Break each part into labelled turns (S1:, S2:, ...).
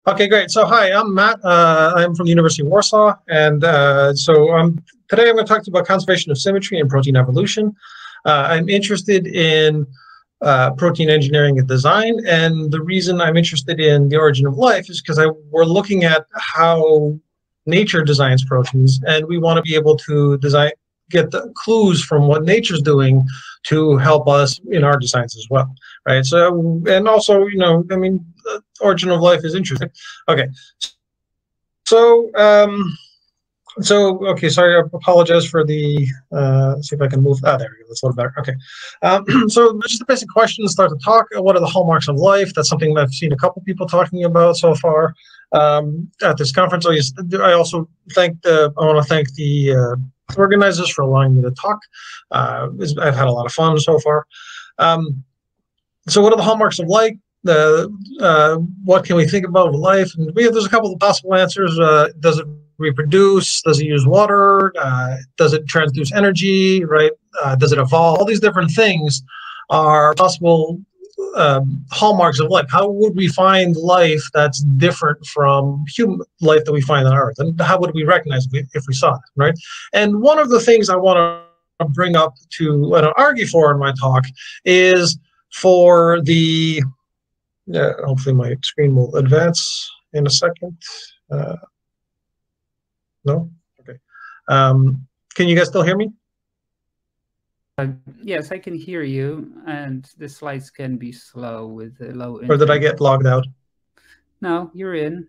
S1: Okay, great. So, hi, I'm Matt. I'm from the University of Warsaw, and today I'm going to talk to you about conservation of symmetry and protein evolution. I'm interested in protein engineering and design, and the reason I'm interested in the origin of life is because we're looking at how nature designs proteins, and we want to be able to get the clues from what nature's doing to help us in our designs as well, right? So, and also, the origin of life is interesting. Okay, so okay, sorry, I apologize for the. Let's see if I can move. There we go. That's a little better. Okay, so just the basic questions. Start to talk. What are the hallmarks of life? That's something that I've seen a couple people talking about so far at this conference. I also I want to thank the organizers for allowing me to talk. I've had a lot of fun so far. So what are the hallmarks of life? What can we think about life? And there's a couple of possible answers. Does it reproduce? Does it use water? Does it transduce energy? Right? Does it evolve? All these different things are possible hallmarks of life. How would we find life that's different from human life that we find on Earth? And how would we recognize it if we saw it, right? And one of the things I want to bring up to argue for in my talk is for the, hopefully my screen will advance in a second. No? Okay. Can you guys still hear me?
S2: Yes, I can hear you, and the slides can be slow with the low internet.
S1: Or did I get logged out?
S2: No, you're in.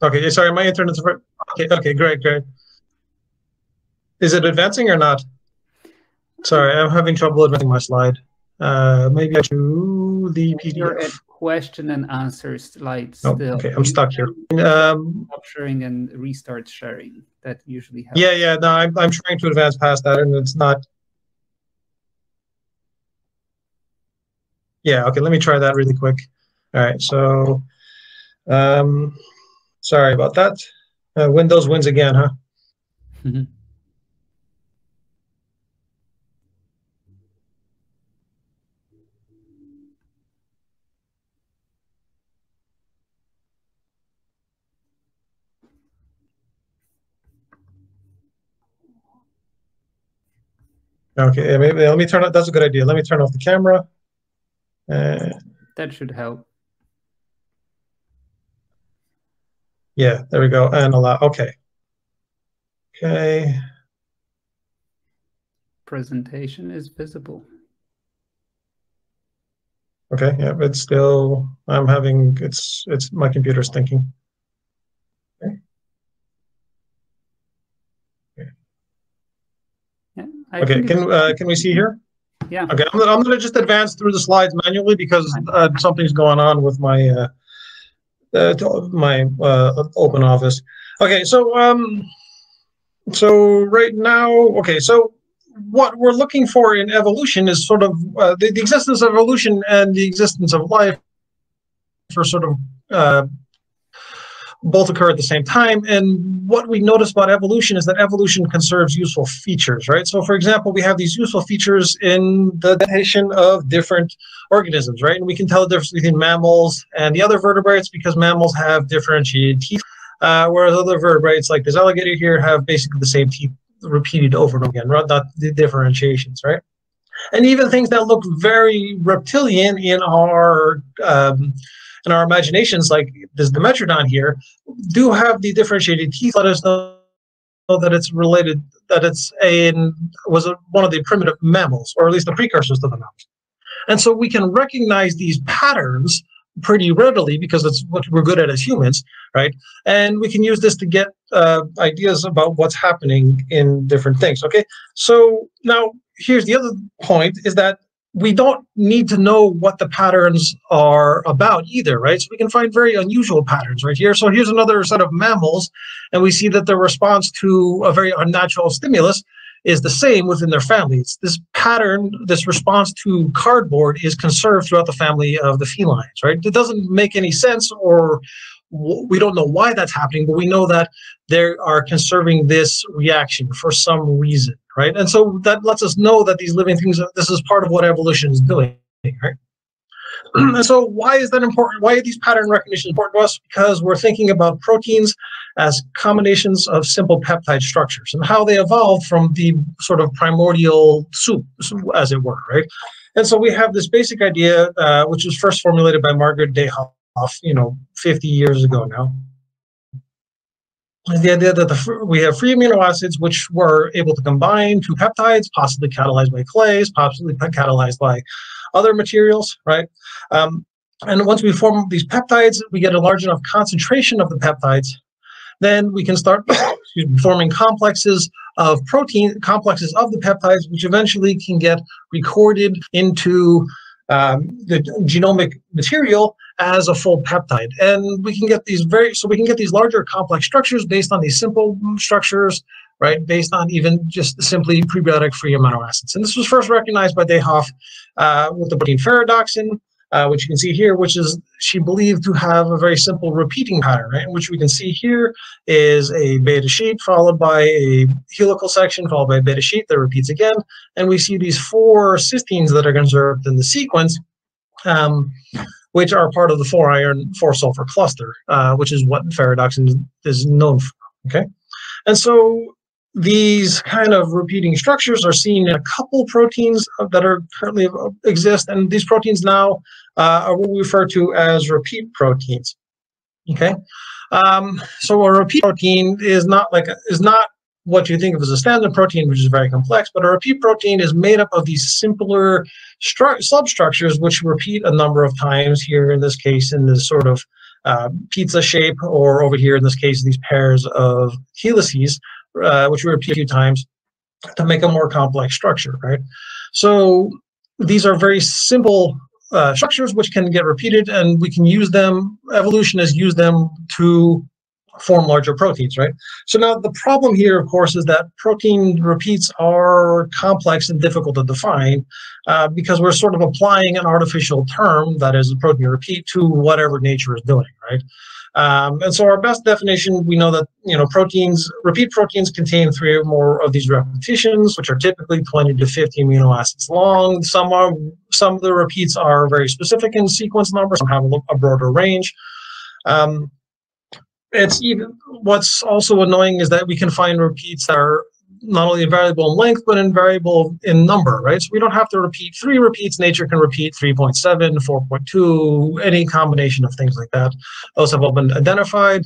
S1: Okay, sorry, my internet's okay, great. Is it advancing or not? Sorry, I'm having trouble advancing my slide. Maybe I do the PDF.
S2: You're at question and answer slides
S1: still. Okay, I'm stuck here.
S2: Stop sharing and restart sharing. That usually helps.
S1: Yeah. No, I'm trying to advance past that, and it's not. Yeah. Okay. Let me try that really quick. All right. So, sorry about that. Windows wins again, huh? Okay, maybe let me turn it. That's a good idea. Let me turn off the camera.
S2: That should help.
S1: Yeah, there we go. And allow. Okay. Okay.
S2: Presentation is visible.
S1: Okay. Yeah, but still, I'm having it's my computer's thinking. Okay, can we see here?
S2: Yeah.
S1: Okay, I'm going to just advance through the slides manually because something's going on with my open office. Okay, so right now, okay, so what we're looking for in evolution is sort of the existence of evolution and the existence of life for sort of both occur at the same time. And what we notice about evolution is that evolution conserves useful features, right? So, for example, we have these useful features in the adaptation of different organisms, right? And we can tell the difference between mammals and the other vertebrates because mammals have differentiated teeth, whereas other vertebrates, like this alligator here, have basically the same teeth repeated over and over again, not the differentiations, right? And even things that look very reptilian in our imaginations, like this Dimetrodon here, do have the differentiated teeth. Let us know that it's related, that was one of the primitive mammals, or at least the precursors to the mammals. And so we can recognize these patterns pretty readily because it's what we're good at as humans, right? And we can use this to get ideas about what's happening in different things, okay? So now here's the other point, is that we don't need to know what the patterns are about either, right? So we can find very unusual patterns right here. So here's another set of mammals, and we see that the response to a very unnatural stimulus is the same within their families. This pattern, this response to cardboard, is conserved throughout the family of the felines, right? It doesn't make any sense, or we don't know why that's happening, but we know that they are conserving this reaction for some reason, right? And so that lets us know that these living things, this is part of what evolution is doing, right? And so why is that important? Why are these pattern recognitions important to us? Because we're thinking about proteins as combinations of simple peptide structures and how they evolved from the sort of primordial soup, as it were, right? And so we have this basic idea, which was first formulated by Margaret Dayhoff, 50 years ago now. The idea that we have free amino acids which were able to combine two peptides, possibly catalyzed by clays, possibly catalyzed by other materials, right? And once we form these peptides, we get a large enough concentration of the peptides, then we can start forming complexes of complexes of the peptides, which eventually can get recorded into the genomic material as a full peptide. And we can get these larger complex structures based on these simple structures, right? Based on even just simply prebiotic free amino acids. And this was first recognized by Dayhoff with the protein ferredoxin, which you can see here, which is she believed to have a very simple repeating pattern, right? Which we can see here is a beta sheet followed by a helical section followed by a beta sheet that repeats again. And we see these 4 cysteines that are conserved in the sequence, which are part of the 4-iron, 4-sulfur cluster, which is what ferredoxin is known for, okay? And so these kind of repeating structures are seen in a couple proteins that are currently exist, and these proteins now are what we refer to as repeat proteins. Okay, so a repeat protein is not what you think of as a standard protein, which is very complex, but a repeat protein is made up of these simpler substructures which repeat a number of times. Here, in this case, in this sort of pizza shape, or over here in this case, these pairs of helices, which we repeat a few times to make a more complex structure, right? So these are very simple structures which can get repeated, and we can use them, evolution has used them to form larger proteins, right? So now the problem here, of course, is that protein repeats are complex and difficult to define because we're sort of applying an artificial term, that is a protein repeat, to whatever nature is doing, right? And so our best definition, we know that repeat proteins contain 3 or more of these repetitions, which are typically 20 to 50 amino acids long. Some of the repeats are very specific in sequence numbers, some have a broader range. What's also annoying is that we can find repeats that are not only variable in length, but variable in number, right? So we don't have to repeat 3 repeats. Nature can repeat 3.7, 4.2, any combination of things like that. Those have all been identified.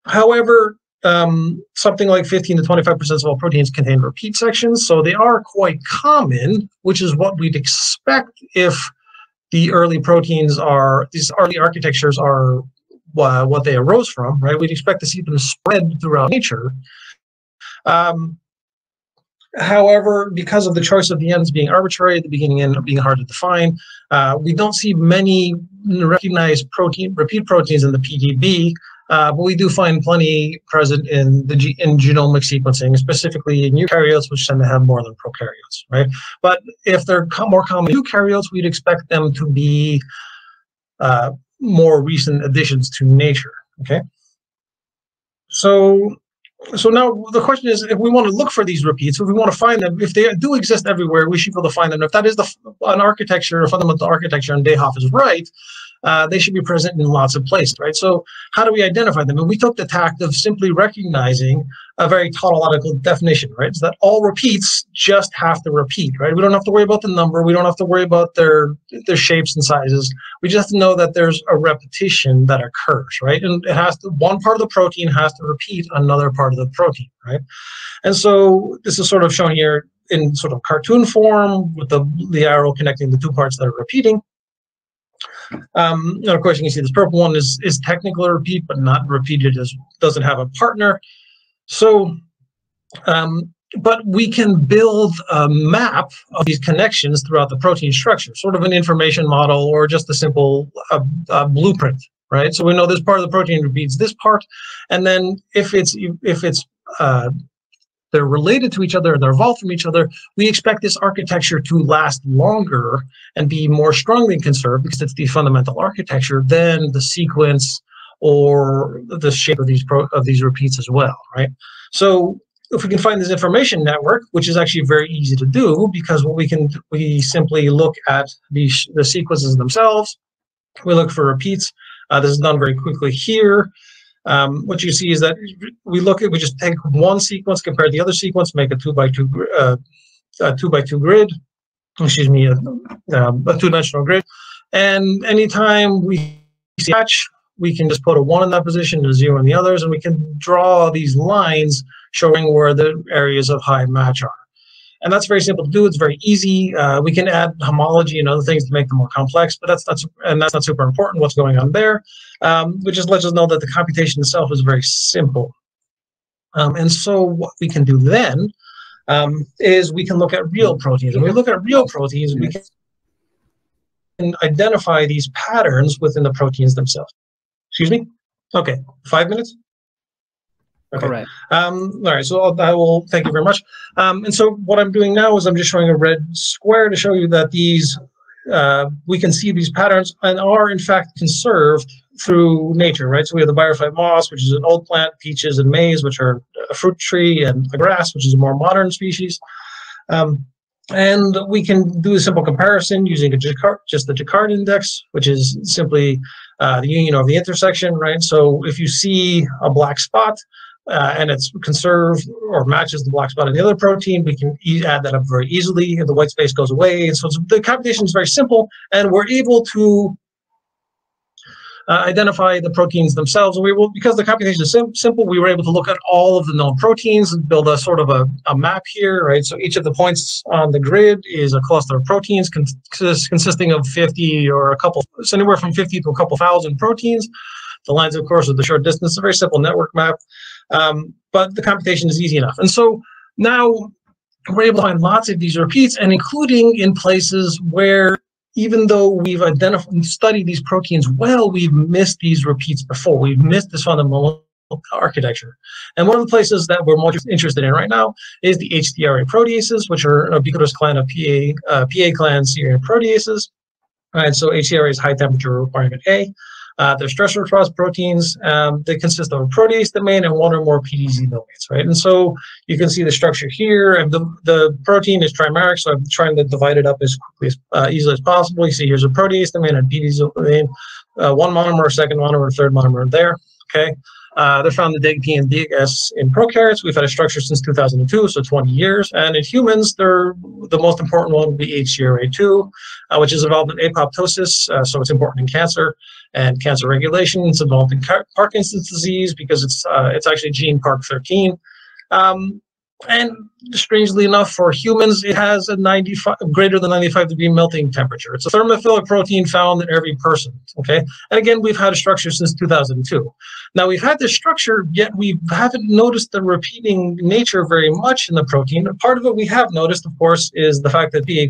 S1: However, something like 15 to 25% of all proteins contain repeat sections, so they are quite common, which is what we'd expect if the early proteins are, these early architectures are what they arose from, right? We'd expect to see them spread throughout nature. However, because of the choice of the ends being arbitrary, the beginning and end being hard to define, we don't see many recognized repeat proteins in the PTB, but we do find plenty present in genomic sequencing, specifically in eukaryotes, which tend to have more than prokaryotes, right? But if they're more common in eukaryotes, we'd expect them to be more recent additions to nature, okay? So now the question is, if we want to look for these repeats, if we want to find them, if they do exist everywhere, we should be able to find them. If that is an architecture, a fundamental architecture, and Dayhoff is right, they should be present in lots of places, right? So how do we identify them? And we took the tact of simply recognizing a very tautological definition, right? It's that all repeats just have to repeat, right? We don't have to worry about the number. We don't have to worry about their shapes and sizes. We just have to know that there's a repetition that occurs, right? And it has to, one part of the protein has to repeat another part of the protein, right? And so this is sort of shown here in sort of cartoon form with the arrow connecting the 2 parts that are repeating. And of course, you can see this purple one is technically a repeat, but not repeated, as doesn't have a partner. So, but we can build a map of these connections throughout the protein structure, sort of an information model or just a simple blueprint, right? So we know this part of the protein repeats this part, and then if they're related to each other and they're evolved from each other, we expect this architecture to last longer and be more strongly conserved because it's the fundamental architecture than the sequence or the shape of these repeats as well, right? So if we can find this information network, which is actually very easy to do, because what we simply look at the sequences themselves. We look for repeats. This is done very quickly here. What you see is that we just take one sequence, compare the other sequence, make a 2x2 grid. Excuse me, a two-dimensional grid. And anytime we see a match, we can just put a 1 in that position and a 0 in the others, and we can draw these lines showing where the areas of high match are. And that's very simple to do. It's very easy. We can add homology and other things to make them more complex, but that's not super important what's going on there. Which just lets us know that the computation itself is very simple. And so what we can do then is we can look at real proteins. When we look at real proteins, we can identify these patterns within the proteins themselves. Excuse me? Okay, 5 minutes? Okay.
S2: Correct.
S1: All right, so I will thank you very much. And so what I'm doing now is I'm just showing a red square to show you that these, we can see these patterns and are in fact conserved through nature, right? So we have the bryophyte moss, which is an old plant, peaches and maize, which are a fruit tree, and the grass, which is a more modern species. And we can do a simple comparison using just the Jacquard index, which is simply the union of the intersection, right? So if you see a black spot and it's conserved or matches the black spot in the other protein, we can add that up very easily, and the white space goes away. And so the computation is very simple, and we're able to identify the proteins themselves. And because the computation is simple, we were able to look at all of the known proteins and build a sort of a map here, right? So each of the points on the grid is a cluster of proteins consisting of 50 or it's anywhere from 50 to a couple thousand proteins. The lines, of course, are the short distance. It's a very simple network map, but the computation is easy enough. And so now we're able to find lots of these repeats, and including in places where, even though we've studied these proteins well, we've missed these repeats before. We've missed this fundamental architecture. And one of the places that we're most interested in right now is the HTRA proteases, which are a ubiquitous clan of PA clan serine proteases. All right, so HTRA is high temperature requirement A. They're stress response proteins. They consist of a protease domain and one or more PDZ domains, right? And so you can see the structure here, and the protein is trimeric, so I'm trying to divide it up as quickly as easily as possible. You see here's a protease domain and PDZ domain, one monomer, second monomer, third monomer there, okay? They're found in DIG P and DIG S in prokaryotes. We've had a structure since 2002, so 20 years. And in humans, the most important one would be HTRA2, which is involved in apoptosis, so it's important in cancer and cancer regulation. It's involved in Parkinson's disease because it's actually gene PARC13. And strangely enough, for humans, it has a greater than 95-degree melting temperature. It's a thermophilic protein found in every person, okay? And again, we've had a structure since 2002. Now, we've had this structure, yet we haven't noticed the repeating nature very much in the protein. Part of it we have noticed, of course, is the fact that PA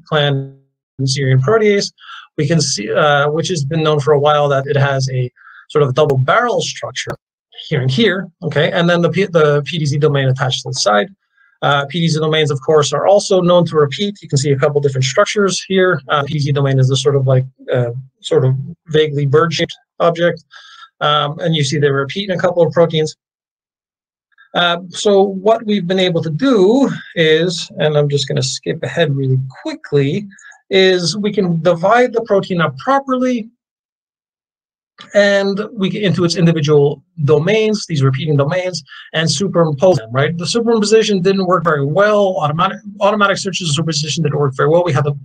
S1: clan serine protease, we can see, which has been known for a while, that it has a sort of double barrel structure here and here, okay, and then the PDZ domain attached to the side. PDZ domains, of course, are also known to repeat. You can see a couple different structures here. PDZ domain is a sort of vaguely bird-shaped object, and you see they repeat in a couple of proteins. So what we've been able to do is, and I'm just going to skip ahead really quickly, is we can divide the protein up properly, and we get into its individual domains, these repeating domains, and superimpose them, right? The superimposition didn't work very well. Automatic searches of superimposition didn't work very well. We had to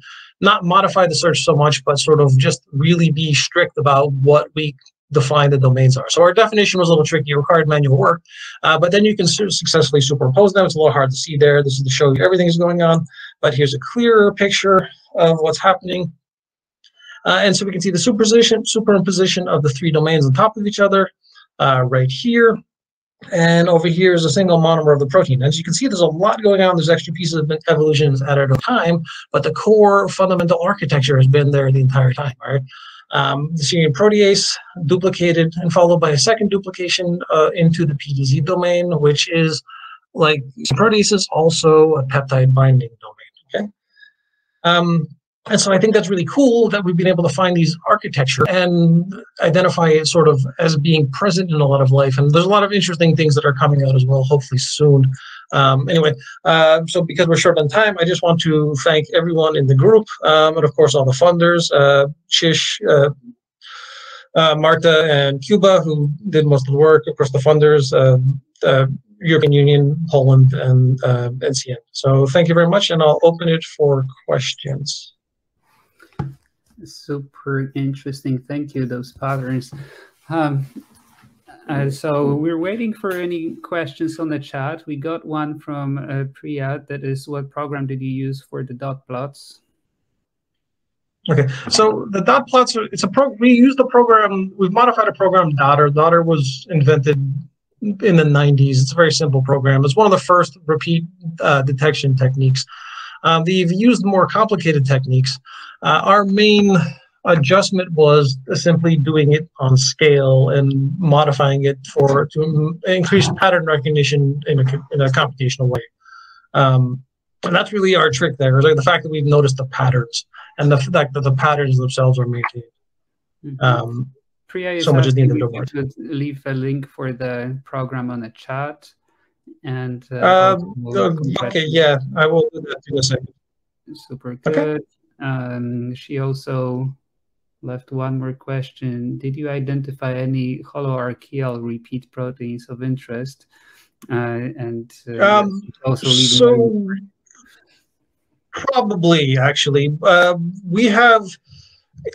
S1: not modify the search so much, but sort of just really be strict about what we define the domains are. So our definition was a little tricky, it required manual work, but then you can successfully superimpose them. It's a little hard to see there. This is to show you everything is going on, but here's a clearer picture of what's happening. And so we can see the superimposition of the three domains on top of each other right here. And over here is a single monomer of the protein. As you can see, there's a lot going on. There's extra pieces of evolution added over time, but the core fundamental architecture has been there the entire time, right? The serine protease duplicated and followed by a second duplication into the PDZ domain, which is, like protease, is also a peptide binding domain, okay? And so I think that's really cool that we've been able to find these architecture and identify it sort of as being present in a lot of life. And there's a lot of interesting things that are coming out as well, hopefully soon. Anyway, so because we're short on time, I just want to thank everyone in the group, and of course all the funders, Chish, Marta, and Cuba, who did most of the work. Of course, the funders, European Union, Poland, and NCN. So thank you very much, and I'll open it for questions.
S2: Super interesting. Thank you, those patterns. So we're waiting for any questions on the chat. We got one from Priya. That is, what program did you use for the dot plots?
S1: Okay, so the dot plots are, we used the program, we've modified a program, Dotter. Dotter was invented in the 90s. It's a very simple program. It's one of the first repeat detection techniques. They've used more complicated techniques. Our main adjustment was simply doing it on scale and modifying it to increase pattern recognition in a computational way. And that's really our trick there, is like the fact that we've noticed the patterns and the fact that the patterns themselves are maintained.
S2: Priya is
S1: so much is needed
S2: to leave a link for the program on the chat. And
S1: okay, yeah, I will do that in a second.
S2: Super good. Okay. She also left one more question. Did you identify any holoarchaeal repeat proteins of interest? Also leaving
S1: probably, actually. We have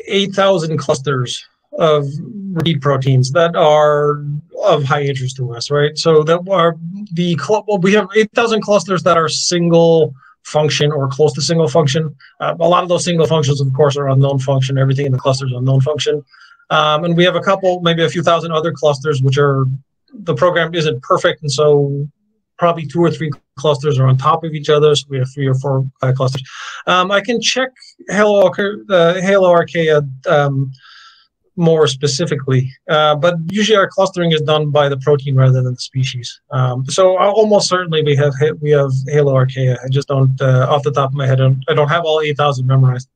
S1: 8,000 clusters of repeat proteins that are of high interest to us, right? So that are we have 8,000 clusters that are single function or close to single function. A lot of those single functions, of course, are unknown function. Everything in the cluster is unknown function. And we have a couple, maybe a few thousand other clusters, which are, the program isn't perfect. And so probably 2 or 3 clusters are on top of each other. So we have 3 or 4 clusters. I can check haloarchaea more specifically, but usually our clustering is done by the protein rather than the species. So almost certainly we have haloarchaea. I just don't, off the top of my head, I don't have all 8,000 memorized.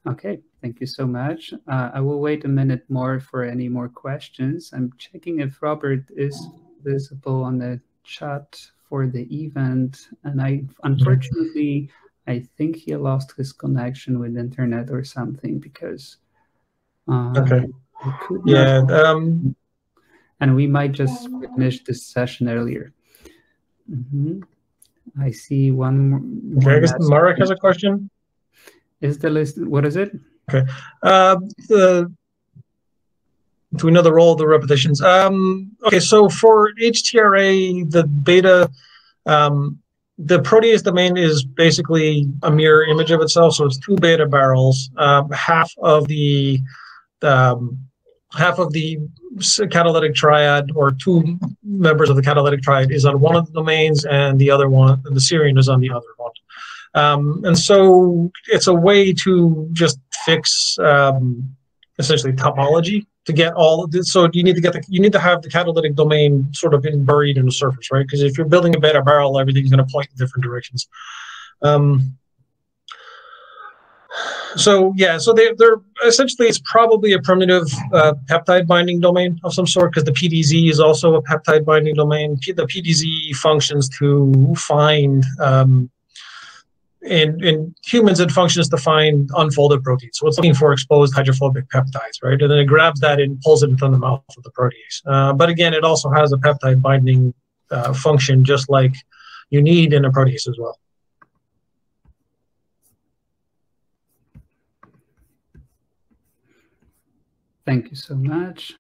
S2: Okay, thank you so much. I will wait a minute more for any more questions. I'm checking if Robert is visible on the chat for the event, and unfortunately, I think he lost his connection with internet or something, because
S1: okay. Yeah.
S2: And we might just finish this session earlier. I see one more.
S1: Okay, I guess Marek has a question.
S2: Is the list, what is it?
S1: Okay. Do we know the role of the repetitions? Okay, so for HTRA, the beta, the protease domain is basically a mirror image of itself. So it's 2 beta barrels. Half of the catalytic triad, or 2 members of the catalytic triad, is on one of the domains, and the other one, the serine, is on the other one. And so it's a way to just fix essentially topology to get all of this. So you need to have the catalytic domain sort of buried in the surface, right? Because if you're building a beta barrel, everything's going to point in different directions. So yeah, so they're essentially, it's probably a primitive peptide binding domain of some sort, because the PDZ is also a peptide binding domain. The PDZ functions to find in humans, it functions to find unfolded proteins. So it's looking for exposed hydrophobic peptides, right? And then it grabs that and pulls it into the mouth of the protease. But again, it also has a peptide binding function, just like you need in a protease as well.
S2: Thank you so much.